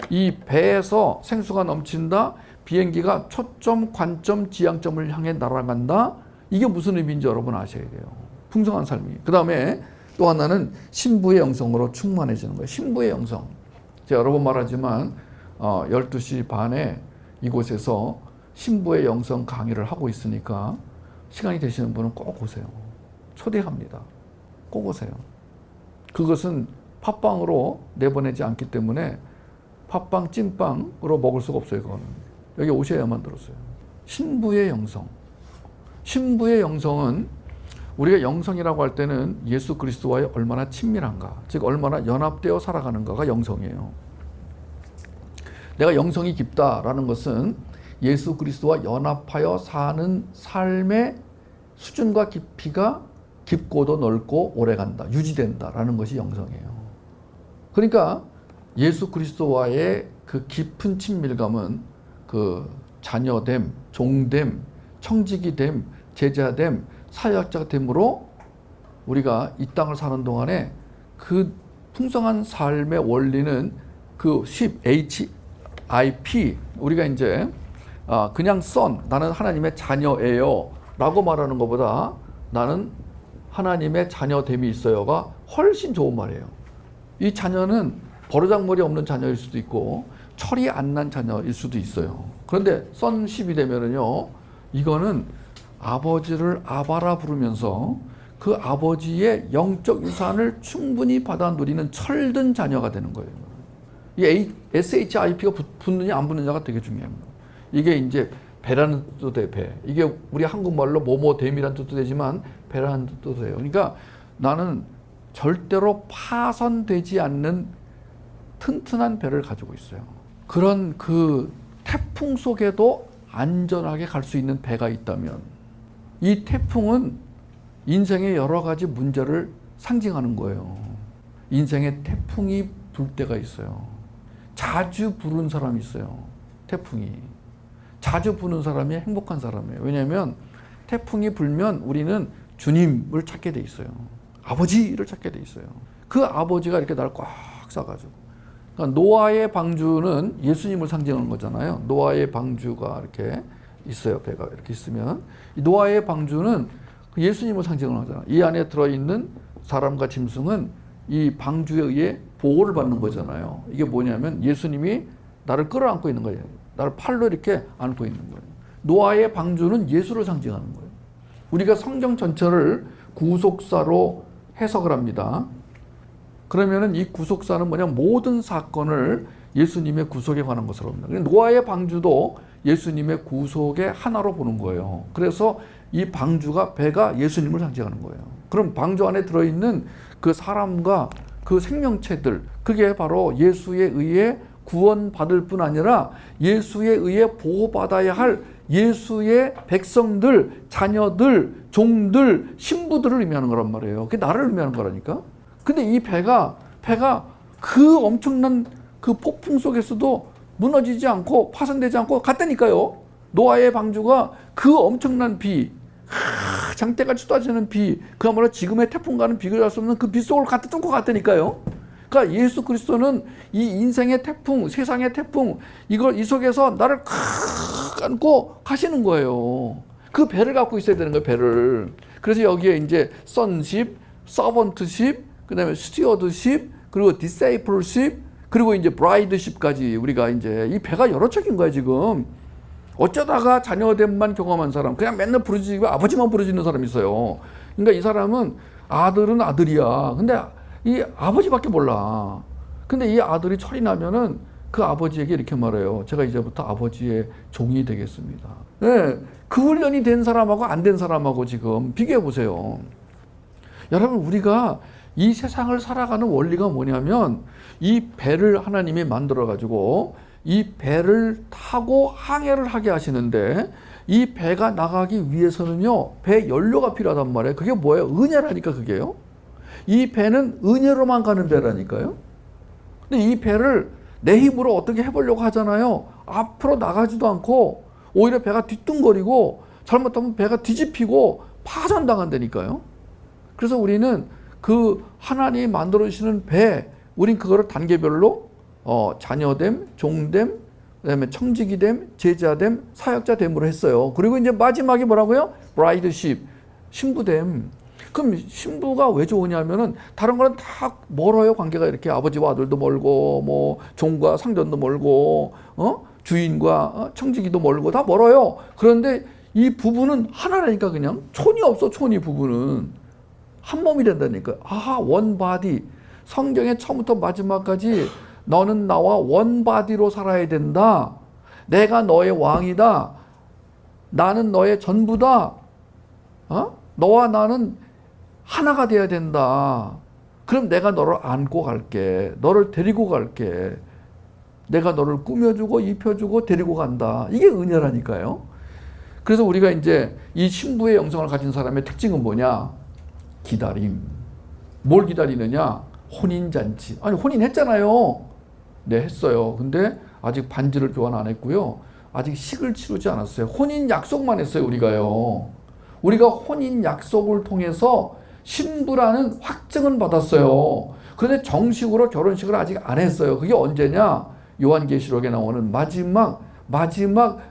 이 배에서 생수가 넘친다, 비행기가 초점, 관점, 지향점을 향해 날아간다. 이게 무슨 의미인지 여러분 아셔야 돼요. 풍성한 삶이. 그 다음에 또 하나는 신부의 영성으로 충만해지는 거예요. 신부의 영성. 제가 여러 번 말하지만 12시 반에 이곳에서 신부의 영성 강의를 하고 있으니까 시간이 되시는 분은 꼭 오세요. 초대합니다. 꼭 오세요. 그것은 팥빵으로 내보내지 않기 때문에 팥빵, 찐빵으로 먹을 수가 없어요. 그거는. 여기 오셔야만 들었어요. 신부의 영성. 신부의 영성은 우리가 영성이라고 할 때는 예수 그리스도와의 얼마나 친밀한가, 즉 얼마나 연합되어 살아가는가가 영성이에요. 내가 영성이 깊다라는 것은 예수 그리스도와 연합하여 사는 삶의 수준과 깊이가 깊고도 넓고 오래간다, 유지된다라는 것이 영성이에요. 그러니까 예수 그리스도와의 그 깊은 친밀감은 그 자녀됨, 종됨, 청지기됨, 제자됨, 사역자됨으로 우리가 이 땅을 사는 동안에 그 풍성한 삶의 원리는 그 HIP, 우리가 이제 그냥 나는 하나님의 자녀예요 라고 말하는 것보다 나는 하나님의 자녀됨이 있어요가 훨씬 좋은 말이에요. 이 자녀는 버르장머리 없는 자녀일 수도 있고 철이 안 난 자녀일 수도 있어요. 그런데 sonship이 되면은요, 이거는 아버지를 아바라 부르면서 그 아버지의 영적 유산을 충분히 받아 누리는 철든 자녀가 되는 거예요. 이 SHIP가 붙느냐 안 붙느냐가 되게 중요합니다. 이게 이제 배라는 뜻도 돼, 배. 이게 우리 한국말로 뭐뭐됨이라는 뜻도 되지만 배라는 뜻도 돼요. 그러니까 나는 절대로 파손되지 않는 튼튼한 배를 가지고 있어요. 그런 그 태풍 속에도 안전하게 갈 수 있는 배가 있다면 이 태풍은 인생의 여러 가지 문제를 상징하는 거예요. 인생에 태풍이 불 때가 있어요. 자주 부는 사람이 있어요. 태풍이. 자주 부는 사람이 행복한 사람이에요. 왜냐하면 태풍이 불면 우리는 주님을 찾게 돼 있어요. 아버지를 찾게 돼 있어요. 그 아버지가 이렇게 나를 꽉 싸가지고. 그러니까 노아의 방주는 예수님을 상징하는 거잖아요. 노아의 방주가 이렇게 있어요. 배가 이렇게 있으면 이 노아의 방주는 예수님을 상징하는 거잖아요. 이 안에 들어있는 사람과 짐승은 이 방주에 의해 보호를 받는 거잖아요. 이게 뭐냐면 예수님이 나를 끌어안고 있는 거예요. 나를 팔로 이렇게 안고 있는 거예요. 노아의 방주는 예수를 상징하는 거예요. 우리가 성경 전체를 구속사로 해석을 합니다. 그러면은 이 구속사는 뭐냐, 모든 사건을 예수님의 구속에 관한 것으로 봅니다. 노아의 방주도 예수님의 구속의 하나로 보는 거예요. 그래서 이 방주가, 배가 예수님을 상징하는 거예요. 그럼 방주 안에 들어있는 그 사람과 그 생명체들, 그게 바로 예수에 의해 구원받을 뿐 아니라 예수에 의해 보호받아야 할 예수의 백성들, 자녀들, 종들, 신부들을 의미하는 거란 말이에요. 그게 나를 의미하는 거라니까. 근데 이 배가 그 엄청난 그 폭풍 속에서도 무너지지 않고 파손되지 않고 갔다니까요. 노아의 방주가 그 엄청난 비, 장대같이 쏟아지는 비, 그야말로 지금의 태풍과는 비교할 수 없는 그 비 속을 갖다 뚫고 갔다니까요. 그러니까 예수 그리스도는 이 인생의 태풍, 세상의 태풍, 이 속에서 나를 안고 가시는 거예요. 그 배를 갖고 있어야 되는 거예요, 배를. 그래서 여기에 이제 sonship, servantship, 그 다음에 stewardship, 그리고 discipleship, 그리고 이제 brideship까지 우리가 이제 이 배가 여러 척인 거야, 지금. 어쩌다가 자녀됨만 경험한 사람, 그냥 맨날 부르짖고 아버지만 부르짖는 사람이 있어요. 그러니까 이 사람은 아들은 아들이야. 근데 이 아버지밖에 몰라. 근데 이 아들이 철이 나면은 그 아버지에게 이렇게 말해요. 제가 이제부터 아버지의 종이 되겠습니다. 네, 그 훈련이 된 사람하고 안 된 사람하고 지금 비교해 보세요. 여러분, 우리가 이 세상을 살아가는 원리가 뭐냐면 이 배를 하나님이 만들어 가지고 이 배를 타고 항해를 하게 하시는데 이 배가 나가기 위해서는요, 배 연료가 필요하단 말이에요. 그게 뭐예요? 은혜라니까, 그게요. 이 배는 은혜로만 가는 배라니까요. 근데 이 배를 내 힘으로 어떻게 해보려고 하잖아요. 앞으로 나가지도 않고 오히려 배가 뒤뚱거리고 잘못하면 배가 뒤집히고 파손당한다니까요. 그래서 우리는 그 하나님이 만들어 주시는 배, 우린 그거를 단계별로 자녀됨, 종됨, 그다음에 청지기됨, 제자됨, 사역자됨으로 했어요. 그리고 이제 마지막에 뭐라고요? 브라이드십, 신부됨. 그럼 신부가 왜 좋으냐면은 다른 거는 다 멀어요. 관계가 이렇게 아버지와 아들도 멀고 뭐 종과 상전도 멀고 주인과 청지기도 멀고 다 멀어요. 그런데 이 부부는 하나라니까. 그냥 촌이 없어. 촌이 부부는 한 몸이 된다니까. 원바디. 성경의 처음부터 마지막까지 너는 나와 원바디로 살아야 된다. 내가 너의 왕이다. 나는 너의 전부다. 너와 나는 하나가 돼야 된다. 그럼 내가 너를 안고 갈게. 너를 데리고 갈게. 내가 너를 꾸며주고 입혀주고 데리고 간다. 이게 은혜라니까요. 그래서 우리가 이제 이 신부의 영성을 가진 사람의 특징은 뭐냐? 기다림. 뭘 기다리느냐? 혼인잔치. 아니, 혼인했잖아요. 네, 했어요. 근데 아직 반지를 교환 안 했고요. 아직 식을 치르지 않았어요. 혼인 약속만 했어요, 우리가요. 우리가 혼인 약속을 통해서 신부라는 확증은 받았어요. 그런데 정식으로 결혼식을 아직 안 했어요. 그게 언제냐? 요한계시록에 나오는 마지막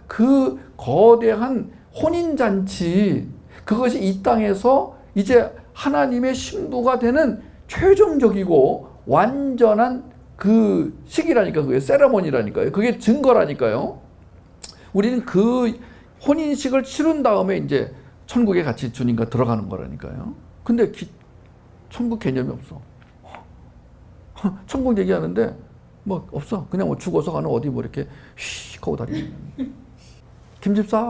그 거대한 혼인잔치. 그것이 이 땅에서 이제 하나님의 신부가 되는 최종적이고 완전한 그 시기라니까. 그게 세레모니라니까요. 그게 증거라니까요. 우리는 그 혼인식을 치른 다음에 이제 천국에 같이 주님과 들어가는 거라니까요. 근데 천국 개념이 없어. 천국 얘기하는데 뭐 없어. 그냥 뭐 죽어서 가는 어디 뭐 이렇게 휘 하고 다니는. 김 집사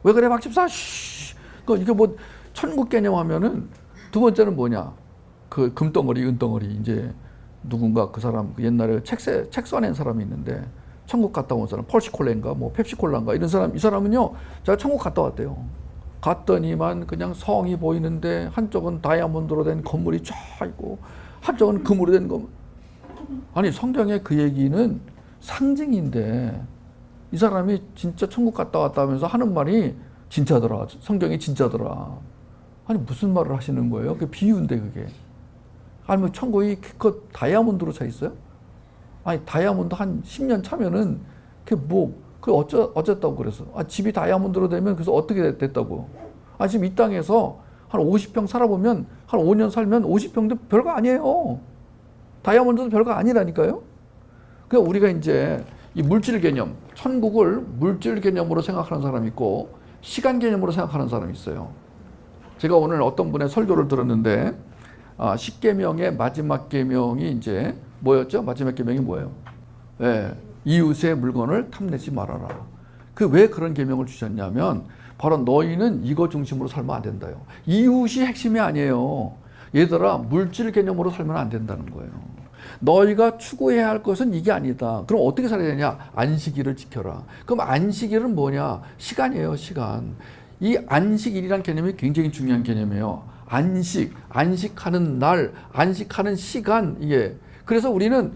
왜 그래 박 집사 이게 뭐 천국 개념하면은 두 번째는 뭐냐? 그 금덩어리 은덩어리. 이제 누군가 그 사람 옛날에 책 써낸 사람이 있는데 천국 갔다 온 사람, 펄시콜레인가 뭐 펩시콜라인가 이런 사람. 이 사람은요, 제가 천국 갔다 왔대요. 갔더니만 그냥 성이 보이는데 한쪽은 다이아몬드로 된 건물이 쫙 있고 한쪽은 금으로 된 건물. 아니, 성경의 그 얘기는 상징인데 이 사람이 진짜 천국 갔다 왔다 하면서 하는 말이 진짜더라. 성경이 진짜더라. 아니, 무슨 말을 하시는 거예요? 그게 비유인데 그게. 아니, 뭐 천국이 그 다이아몬드로 차 있어요? 아니, 다이아몬드 한 10년 차면은 그게 어쨌다고 그래서. 집이 다이아몬드로 되면 그래서 어떻게 됐다고. 지금 이 땅에서 한 50평 살아보면 한 5년 살면 50평도 별거 아니에요. 다이아몬드도 별거 아니라니까요. 그러니까 우리가 이제 이 물질 개념, 천국을 물질 개념으로 생각하는 사람이 있고 시간 개념으로 생각하는 사람이 있어요. 제가 오늘 어떤 분의 설교를 들었는데 10계명의 마지막 계명이 이제 뭐였죠? 마지막 계명이 뭐예요? 네, 이웃의 물건을 탐내지 말아라. 왜 그런 계명을 주셨냐면 바로 너희는 이거 중심으로 살면 안 된다요. 이웃이 핵심이 아니에요. 얘들아, 물질 개념으로 살면 안 된다는 거예요. 너희가 추구해야 할 것은 이게 아니다. 그럼 어떻게 살아야 되냐? 안식일을 지켜라. 그럼 안식일은 뭐냐? 시간이에요, 시간. 이 안식일이란 개념이 굉장히 중요한 개념이에요. 안식하는 날, 안식하는 시간, 이게. 그래서 우리는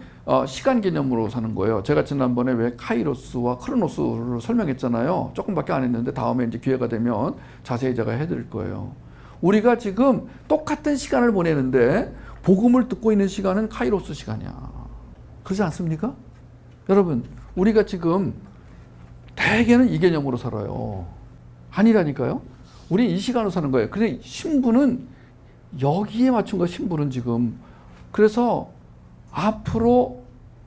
시간 개념으로 사는 거예요. 제가 지난번에 왜 카이로스와 크로노스를 설명했잖아요. 조금밖에 안 했는데 다음에 이제 기회가 되면 자세히 제가 해드릴 거예요. 우리가 지금 똑같은 시간을 보내는데 복음을 듣고 있는 시간은 카이로스 시간이야. 그렇지 않습니까? 여러분, 우리가 지금 대개는 이 개념으로 살아요. 아니라니까요. 우리 이 시간으로 사는 거예요. 근데 신부는 여기에 맞춘 거야, 신부는 지금. 그래서 앞으로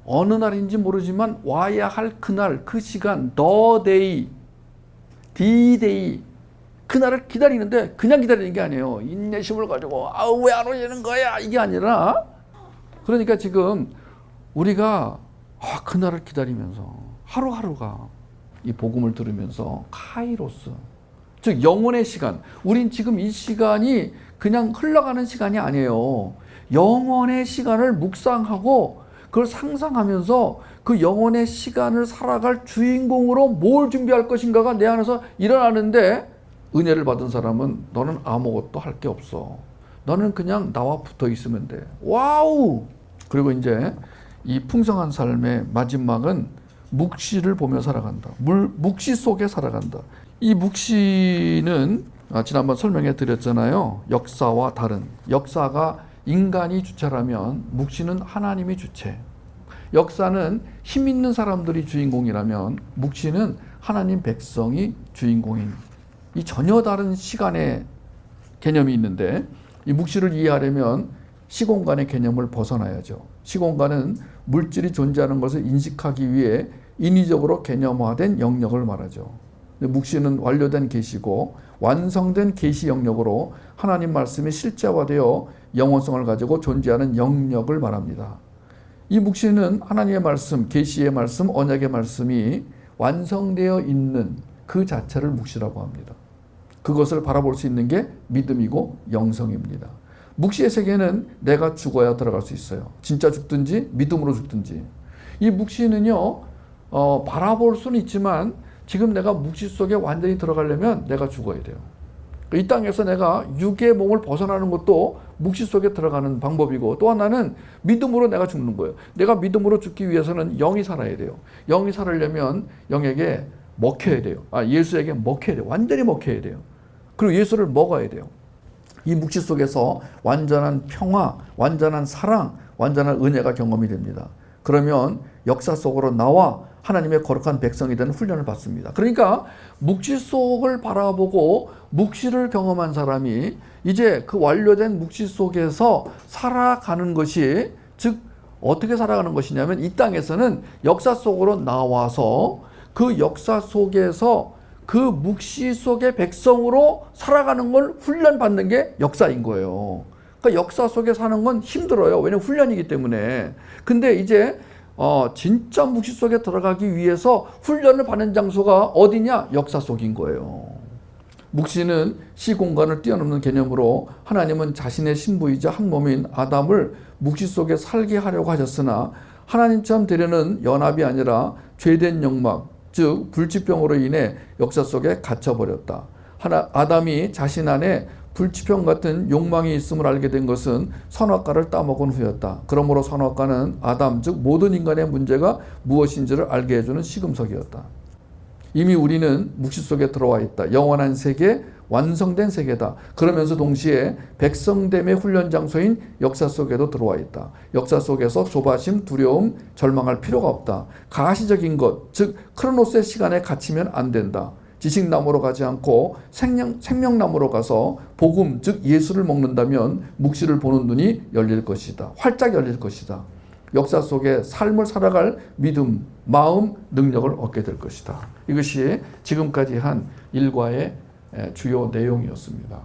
어느 날인지 모르지만 와야 할 그날, 그 시간, the day, D-Day, 그날을 기다리는데 그냥 기다리는 게 아니에요. 인내심을 가지고 왜 안 오시는 거야? 이게 아니라, 그러니까 지금 우리가 그날을 기다리면서 하루하루가 이 복음을 들으면서 카이로스, 즉 영혼의 시간. 우린 지금 이 시간이 그냥 흘러가는 시간이 아니에요. 영혼의 시간을 묵상하고 그걸 상상하면서 그 영혼의 시간을 살아갈 주인공으로 뭘 준비할 것인가가 내 안에서 일어나는데, 은혜를 받은 사람은 너는 아무것도 할 게 없어. 너는 그냥 나와 붙어 있으면 돼. 와우! 그리고 이제 이 풍성한 삶의 마지막은 묵시를 보며 살아간다. 묵시 속에 살아간다. 이 묵시는 지난번 설명해 드렸잖아요. 역사와 다른. 역사가 인간이 주체라면 묵시는 하나님이 주체. 역사는 힘 있는 사람들이 주인공이라면 묵시는 하나님 백성이 주인공인 이 전혀 다른 시간의 개념이 있는데, 이 묵시를 이해하려면 시공간의 개념을 벗어나야죠. 시공간은 물질이 존재하는 것을 인식하기 위해 인위적으로 개념화된 영역을 말하죠. 묵시는 완료된 계시고 완성된 계시 영역으로 하나님 말씀이 실제화되어 영원성을 가지고 존재하는 영역을 말합니다. 이 묵시는 하나님의 말씀, 계시의 말씀, 언약의 말씀이 완성되어 있는 그 자체를 묵시라고 합니다. 그것을 바라볼 수 있는 게 믿음이고 영성입니다. 묵시의 세계는 내가 죽어야 들어갈 수 있어요. 진짜 죽든지 믿음으로 죽든지. 이 묵시는요, 바라볼 수는 있지만 지금 내가 묵시 속에 완전히 들어가려면 내가 죽어야 돼요. 이 땅에서 내가 육의 몸을 벗어나는 것도 묵시 속에 들어가는 방법이고, 또 하나는 믿음으로 내가 죽는 거예요. 내가 믿음으로 죽기 위해서는 영이 살아야 돼요. 영이 살으려면 영에게 먹혀야 돼요. 예수에게 먹혀야 돼요. 완전히 먹혀야 돼요. 그리고 예수를 먹어야 돼요. 이 묵시 속에서 완전한 평화, 완전한 사랑, 완전한 은혜가 경험이 됩니다. 그러면 역사 속으로 나와 하나님의 거룩한 백성이 되는 훈련을 받습니다. 그러니까 묵시 속을 바라보고 묵시를 경험한 사람이 이제 그 완료된 묵시 속에서 살아가는 것이, 즉 어떻게 살아가는 것이냐면, 이 땅에서는 역사 속으로 나와서 그 역사 속에서 그 묵시 속의 백성으로 살아가는 걸 훈련받는 게 역사인 거예요. 그러니까 역사 속에 사는 건 힘들어요. 왜냐하면 훈련이기 때문에. 근데 이제 진짜 묵시 속에 들어가기 위해서 훈련을 받는 장소가 어디냐? 역사 속인 거예요. 묵시는 시공간을 뛰어넘는 개념으로 하나님은 자신의 신부이자 한 몸인 아담을 묵시 속에 살게 하려고 하셨으나, 하나님처럼 되려는 연합이 아니라 죄된 영막, 즉 불치병으로 인해 역사 속에 갇혀버렸다. 아담이 자신 안에 불치병 같은 욕망이 있음을 알게 된 것은 선악과를 따먹은 후였다. 그러므로 선악과는 아담, 즉 모든 인간의 문제가 무엇인지를 알게 해주는 시금석이었다. 이미 우리는 묵시 속에 들어와 있다. 영원한 세계, 완성된 세계다. 그러면서 동시에 백성됨의 훈련 장소인 역사 속에도 들어와 있다. 역사 속에서 조바심, 두려움, 절망할 필요가 없다. 가시적인 것, 즉 크로노스의 시간에 갇히면 안 된다. 지식나무로 가지 않고 생명나무로 가서 복음, 즉 예수를 먹는다면 묵시를 보는 눈이 열릴 것이다. 활짝 열릴 것이다. 역사 속에 삶을 살아갈 믿음, 마음, 능력을 얻게 될 것이다. 이것이 지금까지 한 일과의 주요 내용이었습니다.